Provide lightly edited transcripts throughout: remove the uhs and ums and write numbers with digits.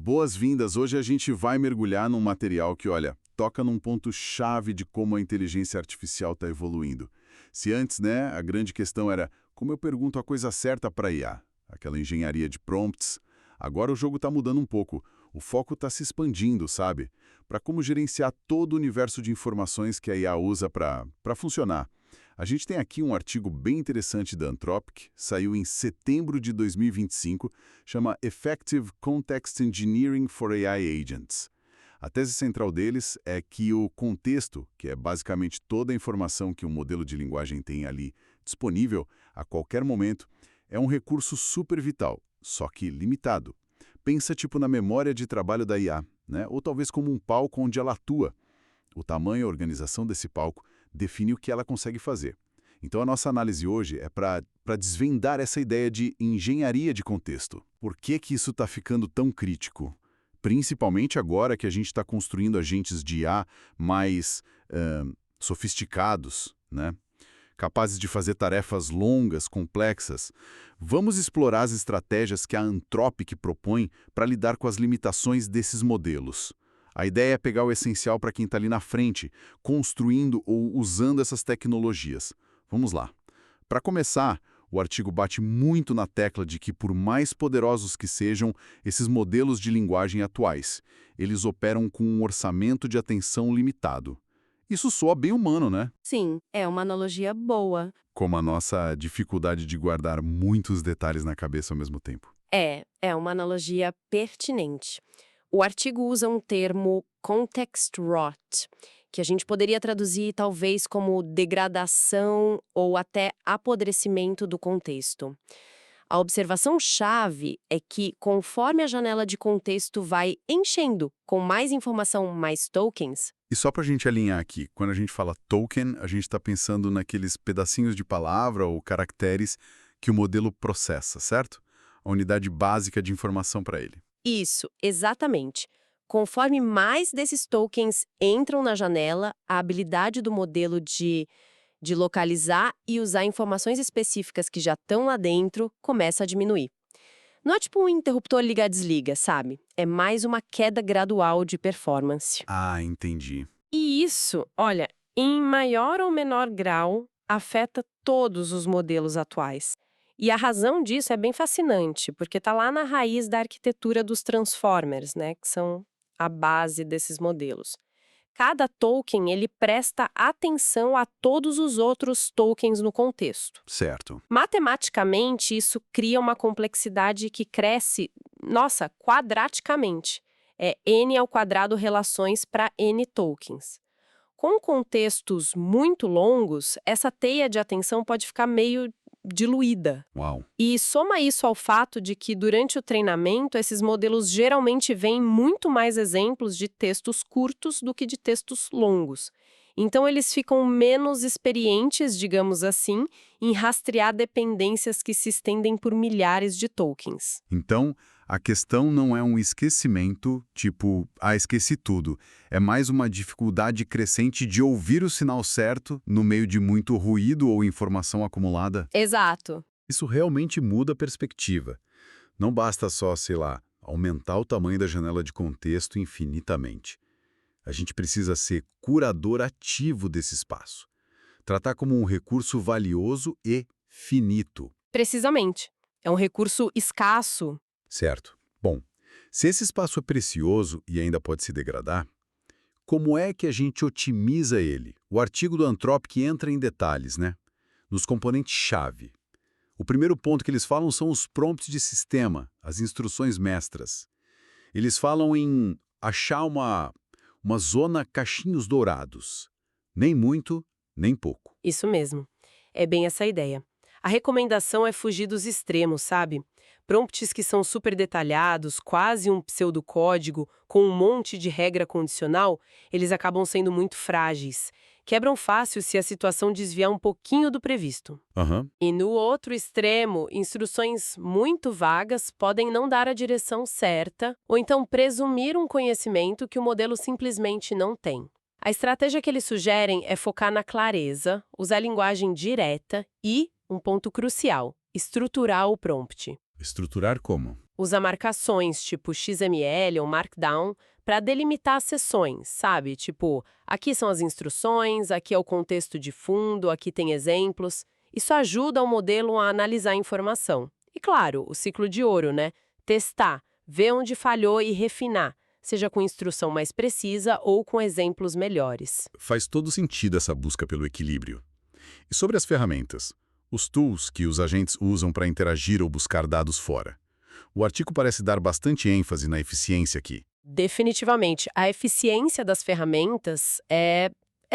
Boas-vindas! Hoje a gente vai mergulhar num material que, olha, toca num ponto-chave de como a inteligência artificial está evoluindo. Se antes, né, a grande questão era como eu pergunto a coisa certa para IA, aquela engenharia de prompts, agora o jogo está mudando um pouco. O foco está se expandindo, sabe? Para como gerenciar todo o universo de informações que a IA usa para funcionar. A gente tem aqui um artigo bem interessante da Anthropic, saiu em setembro de 2025, chama Effective Context Engineering for AI Agents. A tese central deles é que o contexto, que é basicamente toda a informação que um modelo de linguagem tem ali disponível a qualquer momento, é um recurso super vital, só que limitado. Pensa tipo na memória de trabalho da IA, né? Ou talvez como um palco onde ela atua. O tamanho e a organização desse palco define o que ela consegue fazer. Então a nossa análise hoje é para desvendar essa ideia de engenharia de contexto. Por que isso está ficando tão crítico? Principalmente agora que a gente está construindo agentes de IA mais sofisticados, né? Capazes de fazer tarefas longas, complexas. Vamos explorar as estratégias que a Anthropic propõe para lidar com as limitações desses modelos. A ideia é pegar o essencial para quem está ali na frente, construindo ou usando essas tecnologias. Vamos lá. Para começar, o artigo bate muito na tecla de que, por mais poderosos que sejam esses modelos de linguagem atuais, eles operam com um orçamento de atenção limitado. Isso soa bem humano, né? Sim, é uma analogia boa. Como a nossa dificuldade de guardar muitos detalhes na cabeça ao mesmo tempo. É uma analogia pertinente. O artigo usa um termo context rot, que a gente poderia traduzir talvez como degradação ou até apodrecimento do contexto. A observação-chave é que, conforme a janela de contexto vai enchendo com mais informação, mais tokens. E só para a gente alinhar aqui, quando a gente fala token, a gente está pensando naqueles pedacinhos de palavra ou caracteres que o modelo processa, certo? A unidade básica de informação para ele. Isso, exatamente. Conforme mais desses tokens entram na janela, a habilidade do modelo de localizar e usar informações específicas que já estão lá dentro começa a diminuir. Não é tipo um interruptor liga-desliga, sabe? É mais uma queda gradual de performance. Ah, entendi. E isso, olha, em maior ou menor grau, afeta todos os modelos atuais. E a razão disso é bem fascinante, porque está lá na raiz da arquitetura dos transformers, né, que são a base desses modelos. Cada token, ele presta atenção a todos os outros tokens no contexto. Certo. Matematicamente, isso cria uma complexidade que cresce, nossa, quadraticamente. É n ao quadrado relações para n tokens. Com contextos muito longos, essa teia de atenção pode ficar meio diluída. Uau. E soma isso ao fato de que, durante o treinamento, esses modelos geralmente veem muito mais exemplos de textos curtos do que de textos longos. Então, eles ficam menos experientes, digamos assim, em rastrear dependências que se estendem por milhares de tokens. Então, a questão não é um esquecimento, tipo, esqueci tudo. É mais uma dificuldade crescente de ouvir o sinal certo no meio de muito ruído ou informação acumulada. Exato. Isso realmente muda a perspectiva. Não basta só, sei lá, aumentar o tamanho da janela de contexto infinitamente. A gente precisa ser curador ativo desse espaço. Tratar como um recurso valioso e finito. Precisamente. É um recurso escasso. Certo. Bom, se esse espaço é precioso e ainda pode se degradar, como é que a gente otimiza ele? O artigo do Anthropic entra em detalhes, né? Nos componentes-chave. O primeiro ponto que eles falam são os prompts de sistema, as instruções mestras. Eles falam em achar uma zona cachinhos dourados. Nem muito, nem pouco. Isso mesmo. É bem essa a ideia. A recomendação é fugir dos extremos, sabe? Prompts que são super detalhados, quase um pseudocódigo, com um monte de regra condicional, eles acabam sendo muito frágeis. Quebram fácil se a situação desviar um pouquinho do previsto. E no outro extremo, instruções muito vagas podem não dar a direção certa, ou então presumir um conhecimento que o modelo simplesmente não tem. A estratégia que eles sugerem é focar na clareza, usar linguagem direta e, um ponto crucial, estruturar o prompt. Estruturar como? Usa marcações tipo XML ou Markdown para delimitar as seções, sabe? Tipo, aqui são as instruções, aqui é o contexto de fundo, aqui tem exemplos. Isso ajuda o modelo a analisar a informação. E claro, o ciclo de ouro, né? Testar, ver onde falhou e refinar, seja com instrução mais precisa ou com exemplos melhores. Faz todo sentido essa busca pelo equilíbrio. E sobre as ferramentas? Os tools que os agentes usam para interagir ou buscar dados fora. O artigo parece dar bastante ênfase na eficiência aqui. Definitivamente, a eficiência das ferramentas é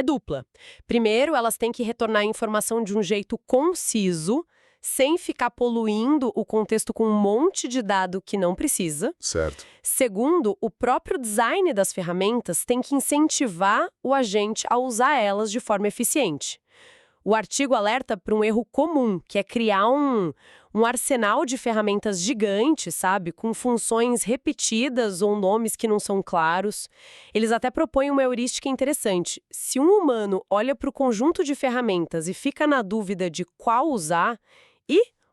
dupla. Primeiro, elas têm que retornar a informação de um jeito conciso, sem ficar poluindo o contexto com um monte de dado que não precisa. Certo. Segundo, o próprio design das ferramentas tem que incentivar o agente a usar elas de forma eficiente. O artigo alerta para um erro comum, que é criar um arsenal de ferramentas gigante, sabe? Com funções repetidas ou nomes que não são claros. Eles até propõem uma heurística interessante. Se um humano olha para o conjunto de ferramentas e fica na dúvida de qual usar,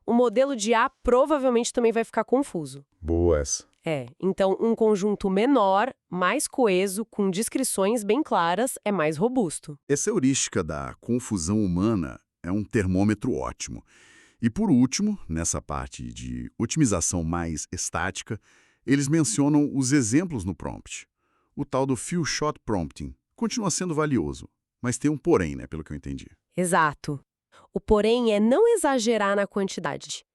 o modelo de IA provavelmente também vai ficar confuso. Boa essa. Então um conjunto menor, mais coeso, com descrições bem claras, é mais robusto. Essa heurística da confusão humana é um termômetro ótimo. E por último, nessa parte de otimização mais estática, eles mencionam os exemplos no prompt. O tal do few shot prompting continua sendo valioso, mas tem um porém, né, pelo que eu entendi. Exato. O porém é não exagerar na quantidade.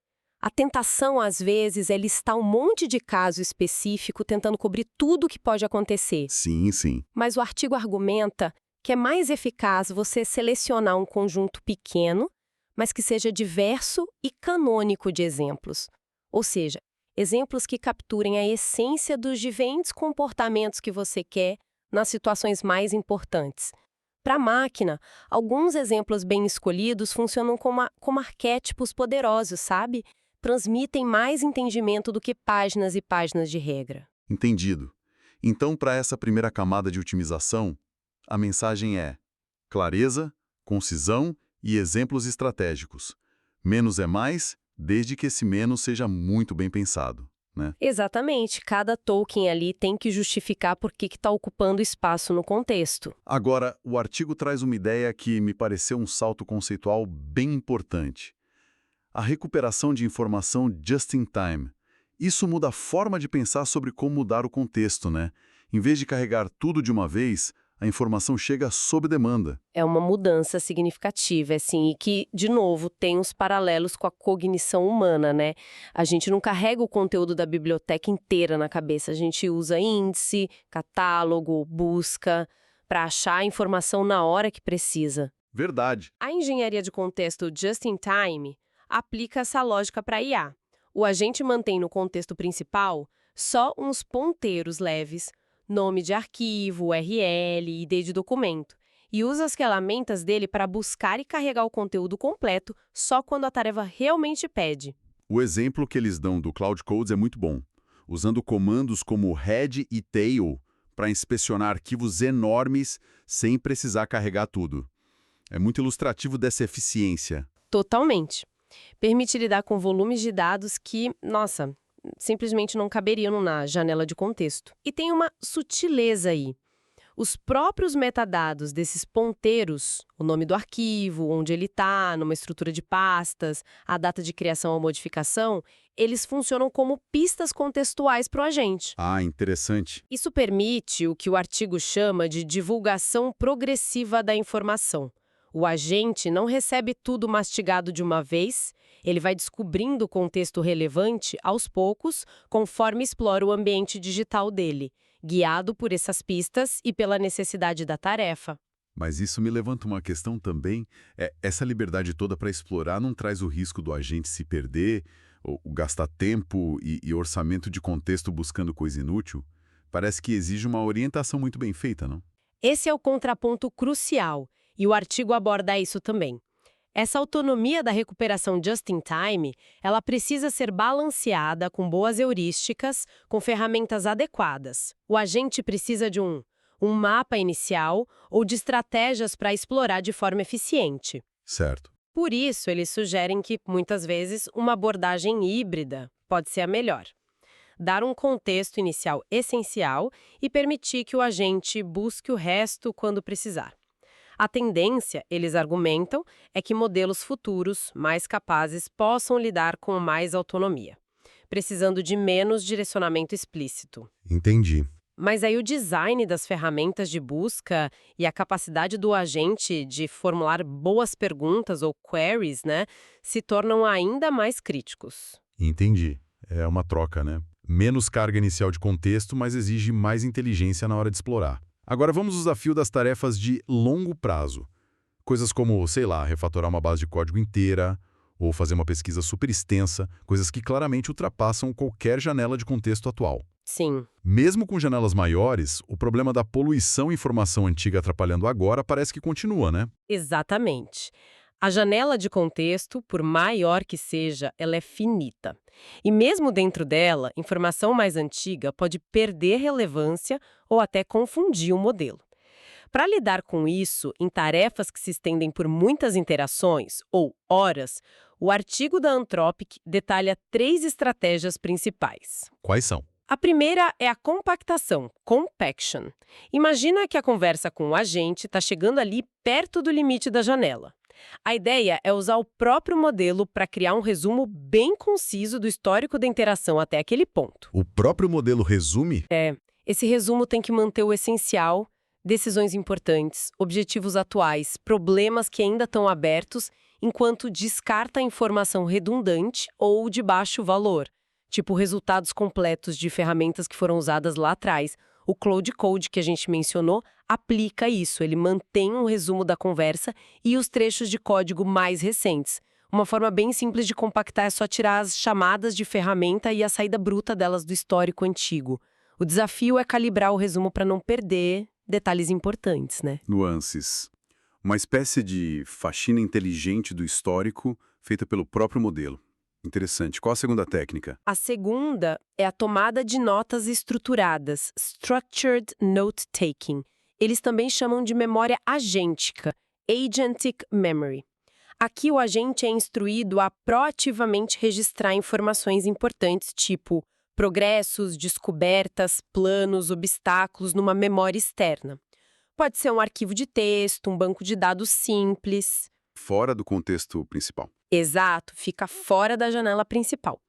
A tentação, às vezes, é listar um monte de caso específico tentando cobrir tudo o que pode acontecer. Sim, sim. Mas o artigo argumenta que é mais eficaz você selecionar um conjunto pequeno, mas que seja diverso e canônico de exemplos. Ou seja, exemplos que capturem a essência dos diferentes comportamentos que você quer nas situações mais importantes. Para a máquina, alguns exemplos bem escolhidos funcionam como arquétipos poderosos, sabe? Transmitem mais entendimento do que páginas e páginas de regra. Entendido. Então, para essa primeira camada de otimização, a mensagem é clareza, concisão e exemplos estratégicos. Menos é mais, desde que esse menos seja muito bem pensado, né? Exatamente. Cada token ali tem que justificar por que está ocupando espaço no contexto. Agora, o artigo traz uma ideia que me pareceu um salto conceitual bem importante. A recuperação de informação just in time. Isso muda a forma de pensar sobre como mudar o contexto, né? Em vez de carregar tudo de uma vez, a informação chega sob demanda. É uma mudança significativa, assim, e que, de novo, tem uns paralelos com a cognição humana, né? A gente não carrega o conteúdo da biblioteca inteira na cabeça, a gente usa índice, catálogo, busca, para achar a informação na hora que precisa. Verdade. A engenharia de contexto just in time aplica essa lógica para IA. O agente mantém no contexto principal só uns ponteiros leves, nome de arquivo, URL, ID de documento, e usa as ferramentas dele para buscar e carregar o conteúdo completo só quando a tarefa realmente pede. O exemplo que eles dão do Cloud Codes é muito bom, usando comandos como head e tail para inspecionar arquivos enormes sem precisar carregar tudo. É muito ilustrativo dessa eficiência. Totalmente. Permite lidar com volumes de dados que, nossa, simplesmente não caberiam na janela de contexto. E tem uma sutileza aí. Os próprios metadados desses ponteiros, o nome do arquivo, onde ele está, numa estrutura de pastas, a data de criação ou modificação, eles funcionam como pistas contextuais para o agente. Ah, interessante. Isso permite o que o artigo chama de divulgação progressiva da informação. O agente não recebe tudo mastigado de uma vez, ele vai descobrindo o contexto relevante aos poucos, conforme explora o ambiente digital dele, guiado por essas pistas e pela necessidade da tarefa. Mas isso me levanta uma questão também. Essa liberdade toda para explorar não traz o risco do agente se perder, ou gastar tempo e orçamento de contexto buscando coisa inútil? Parece que exige uma orientação muito bem feita, não? Esse é o contraponto crucial. E o artigo aborda isso também. Essa autonomia da recuperação just in time, ela precisa ser balanceada com boas heurísticas, com ferramentas adequadas. O agente precisa de um mapa inicial ou de estratégias para explorar de forma eficiente. Certo. Por isso, eles sugerem que, muitas vezes, uma abordagem híbrida pode ser a melhor. dar um contexto inicial essencial e permitir que o agente busque o resto quando precisar. A tendência, eles argumentam, é que modelos futuros, mais capazes, possam lidar com mais autonomia, precisando de menos direcionamento explícito. Entendi. Mas aí o design das ferramentas de busca e a capacidade do agente de formular boas perguntas ou queries, né, se tornam ainda mais críticos. Entendi. É uma troca, né? Menos carga inicial de contexto, mas exige mais inteligência na hora de explorar. Agora vamos ao desafio das tarefas de longo prazo. Coisas como, sei lá, refatorar uma base de código inteira, ou fazer uma pesquisa super extensa, coisas que claramente ultrapassam qualquer janela de contexto atual. Sim. Mesmo com janelas maiores, o problema da poluição e informação antiga atrapalhando agora parece que continua, né? Exatamente. A janela de contexto, por maior que seja, ela é finita. E mesmo dentro dela, informação mais antiga pode perder relevância ou até confundir o modelo. Para lidar com isso, em tarefas que se estendem por muitas interações ou horas, o artigo da Anthropic detalha 3 estratégias principais. Quais são? A primeira é a compactação, compaction. Imagina que a conversa com o agente está chegando ali perto do limite da janela. A ideia é usar o próprio modelo para criar um resumo bem conciso do histórico da interação até aquele ponto. O próprio modelo resume? Esse resumo tem que manter o essencial, decisões importantes, objetivos atuais, problemas que ainda estão abertos, enquanto descarta a informação redundante ou de baixo valor, tipo resultados completos de ferramentas que foram usadas lá atrás. O Cloud Code que a gente mencionou aplica isso, ele mantém um resumo da conversa e os trechos de código mais recentes. Uma forma bem simples de compactar é só tirar as chamadas de ferramenta e a saída bruta delas do histórico antigo. O desafio é calibrar o resumo para não perder detalhes importantes, né? Nuances. Uma espécie de faxina inteligente do histórico feita pelo próprio modelo. Interessante. Qual a segunda técnica? A segunda é a tomada de notas estruturadas, Structured Note-Taking. Eles também chamam de memória agêntica, Agentic Memory. Aqui o agente é instruído a proativamente registrar informações importantes, tipo progressos, descobertas, planos, obstáculos numa memória externa. Pode ser um arquivo de texto, um banco de dados simples. Fora do contexto principal. Exato, fica fora da janela principal.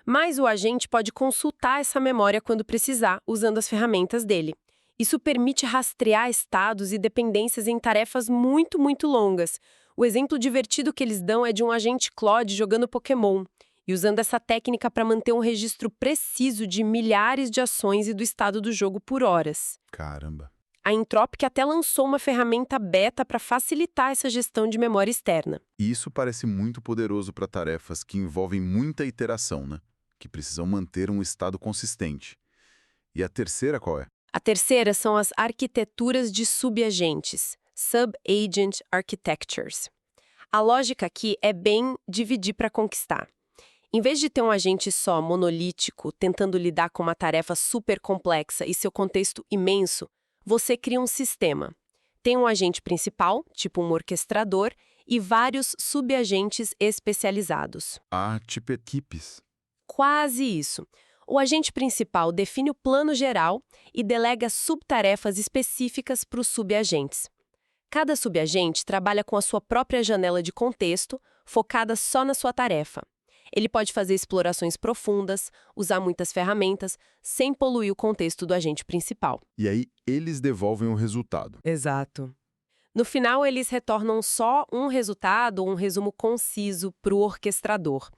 Mas o agente pode consultar essa memória quando precisar, usando as ferramentas dele. Isso permite rastrear estados e dependências em tarefas muito, muito longas. O exemplo divertido que eles dão é de um agente Claude jogando Pokémon, e usando essa técnica para manter um registro preciso de milhares de ações e do estado do jogo por horas. Caramba. A Anthropic até lançou uma ferramenta beta para facilitar essa gestão de memória externa. E isso parece muito poderoso para tarefas que envolvem muita iteração, né? Que precisam manter um estado consistente. E a terceira qual é? A terceira são as arquiteturas de subagentes, Sub-Agent Architectures. A lógica aqui é bem dividir para conquistar. Em vez de ter um agente só monolítico tentando lidar com uma tarefa super complexa e seu contexto imenso, você cria um sistema. Tem um agente principal, tipo um orquestrador, e vários subagentes especializados. Ah, tipo equipes. Quase isso. O agente principal define o plano geral e delega subtarefas específicas para os subagentes. Cada subagente trabalha com a sua própria janela de contexto, focada só na sua tarefa. Ele pode fazer explorações profundas, usar muitas ferramentas, sem poluir o contexto do agente principal. E aí eles devolvem o resultado. Exato. No final, eles retornam só um resultado ou um resumo conciso para o orquestrador.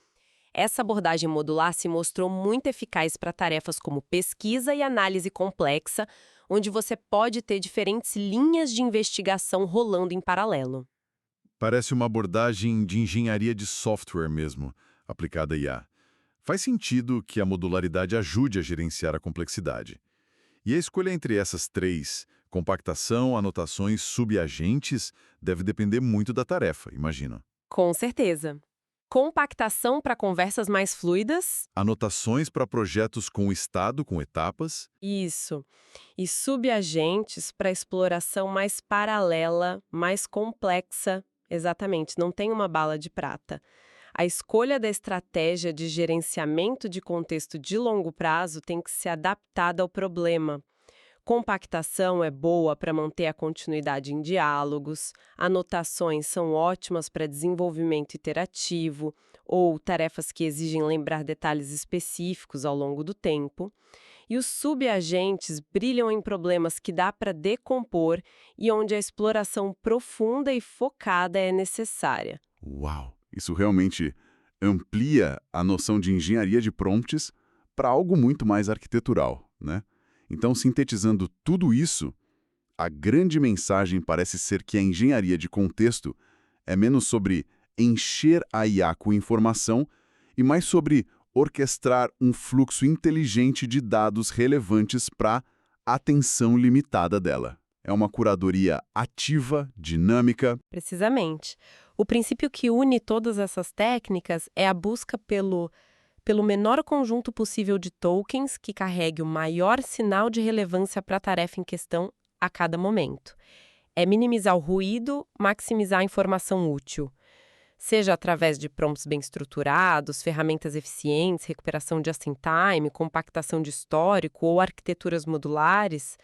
Essa abordagem modular se mostrou muito eficaz para tarefas como pesquisa e análise complexa, onde você pode ter diferentes linhas de investigação rolando em paralelo. Parece uma abordagem de engenharia de software mesmo, aplicada a IA. Faz sentido que a modularidade ajude a gerenciar a complexidade. E a escolha entre essas três, compactação, anotações, subagentes, deve depender muito da tarefa, imagino. Com certeza. Compactação para conversas mais fluidas. Anotações para projetos com estado, com etapas. Isso. E subagentes para exploração mais paralela, mais complexa. Exatamente, não tem uma bala de prata. A escolha da estratégia de gerenciamento de contexto de longo prazo tem que ser adaptada ao problema. Compactação é boa para manter a continuidade em diálogos, anotações são ótimas para desenvolvimento iterativo ou tarefas que exigem lembrar detalhes específicos ao longo do tempo. E os subagentes brilham em problemas que dá para decompor e onde a exploração profunda e focada é necessária. Uau! Isso realmente amplia a noção de engenharia de prompts para algo muito mais arquitetural, né? Então, sintetizando tudo isso, a grande mensagem parece ser que a engenharia de contexto é menos sobre encher a IA com informação e mais sobre orquestrar um fluxo inteligente de dados relevantes para a atenção limitada dela. É uma curadoria ativa, dinâmica. Precisamente. O princípio que une todas essas técnicas é a busca pelo menor conjunto possível de tokens que carregue o maior sinal de relevância para a tarefa em questão a cada momento. É minimizar o ruído, maximizar a informação útil. Seja através de prompts bem estruturados, ferramentas eficientes, recuperação just in time, compactação de histórico ou arquiteturas modulares,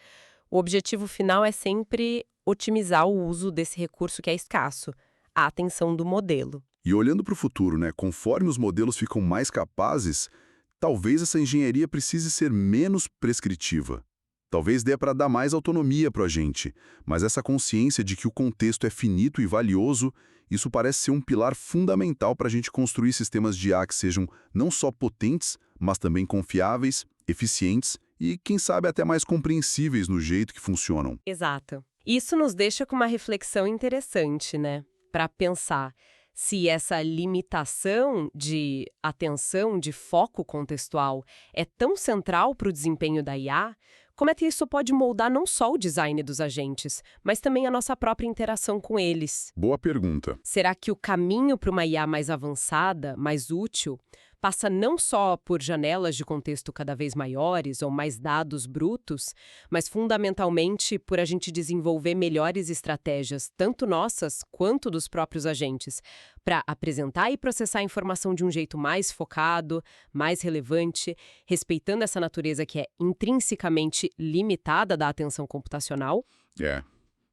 o objetivo final é sempre otimizar o uso desse recurso que é escasso, a atenção do modelo. E olhando para o futuro, né, conforme os modelos ficam mais capazes, talvez essa engenharia precise ser menos prescritiva. Talvez dê para dar mais autonomia para a gente, mas essa consciência de que o contexto é finito e valioso, isso parece ser um pilar fundamental para a gente construir sistemas de IA que sejam não só potentes, mas também confiáveis, eficientes e, quem sabe, até mais compreensíveis no jeito que funcionam. Exato. Isso nos deixa com uma reflexão interessante, né? Para pensar se essa limitação de atenção, de foco contextual, é tão central para o desempenho da IA, como é que isso pode moldar não só o design dos agentes, mas também a nossa própria interação com eles? Boa pergunta. Será que o caminho para uma IA mais avançada, mais útil, passa não só por janelas de contexto cada vez maiores ou mais dados brutos, mas fundamentalmente por a gente desenvolver melhores estratégias, tanto nossas quanto dos próprios agentes, para apresentar e processar a informação de um jeito mais focado, mais relevante, respeitando essa natureza que é intrinsecamente limitada da atenção computacional?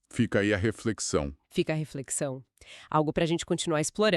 Fica aí a reflexão. Fica a reflexão. Algo para a gente continuar explorando.